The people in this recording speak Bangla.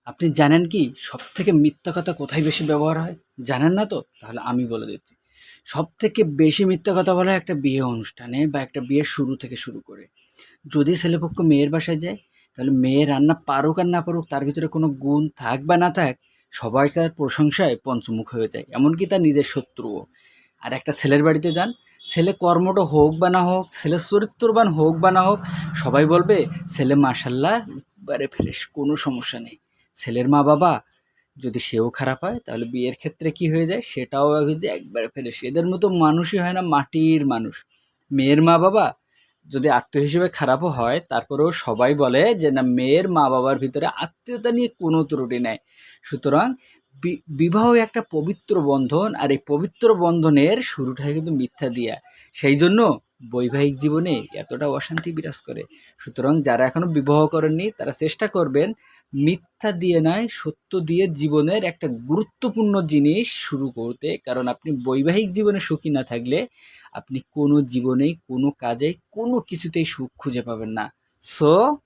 আপনি জানেন কি সবথেকে মিথ্যা কথা কোথায় বেশি ব্যবহার হয়? জানেন না তো? তাহলে আমি বলে দিচ্ছি। সবথেকে বেশি মিথ্যা কথা বলা হয় একটা বিয়ে অনুষ্ঠানে বা একটা বিয়ের শুরু থেকে শুরু করে। যদি ছেলেপক্ষ মেয়ের বাসায় যায়, তাহলে মেয়ে রান্না পারুক আর না পারুক তার ভিতরে কোনো গুণ থাক বা না থাক, সবাই তার প্রশংসায় পঞ্চমুখ হয়ে যায়। এমনকি তার নিজের শত্রুও। আর একটা ছেলের বাড়িতে যান, ছেলে কর্মঠ হোক বা না হোক, ছেলে চরিত্রবান হোক বা না হোক, সবাই বলবে ছেলে মাশাআল্লাহ একবারে ফ্রেশ, কোনো সমস্যা নেই। ছেলের মা-বাবা যদি সেও খারাপ হয় তাহলে বিয়ের ক্ষেত্রে কি হয়ে যায়? সেটাও হয়ে যায় একবারে ফ্রেশ। এদের মতো মানুষই হয় না মাটির মানুষ। মেয়ের মা-বাবা যদি আত্মীয় হিসেবে খারাপও হয় তারপরেও সবাই বলে যে না মেয়ের মা-বাবার ভিতরে আত্মীয়তা নিয়ে কোনো ত্রুটি নাই। সুতরাং বিবাহ একটা পবিত্র বন্ধন আর এই পবিত্র বন্ধনের শুরুটা হয় কিন্তু মিথ্যা দিয়া। সেই জন্য বৈবাহিক জীবনে এতটা অশান্তি বিরাজ করে। সুতরাং যারা এখনো বিবাহ করেননি তারা চেষ্টা করবেন মিথ্যা দিয়ে নয় সত্য দিয়ে জীবনের একটা গুরুত্বপূর্ণ জিনিস শুরু করতে। কারণ আপনি বৈবাহিক জীবনে সুখী না থাকলে আপনি কোনো জীবনেই, কোনো কাজে, কোনো কিছুতেই সুখ খুঁজে পাবেন না। সো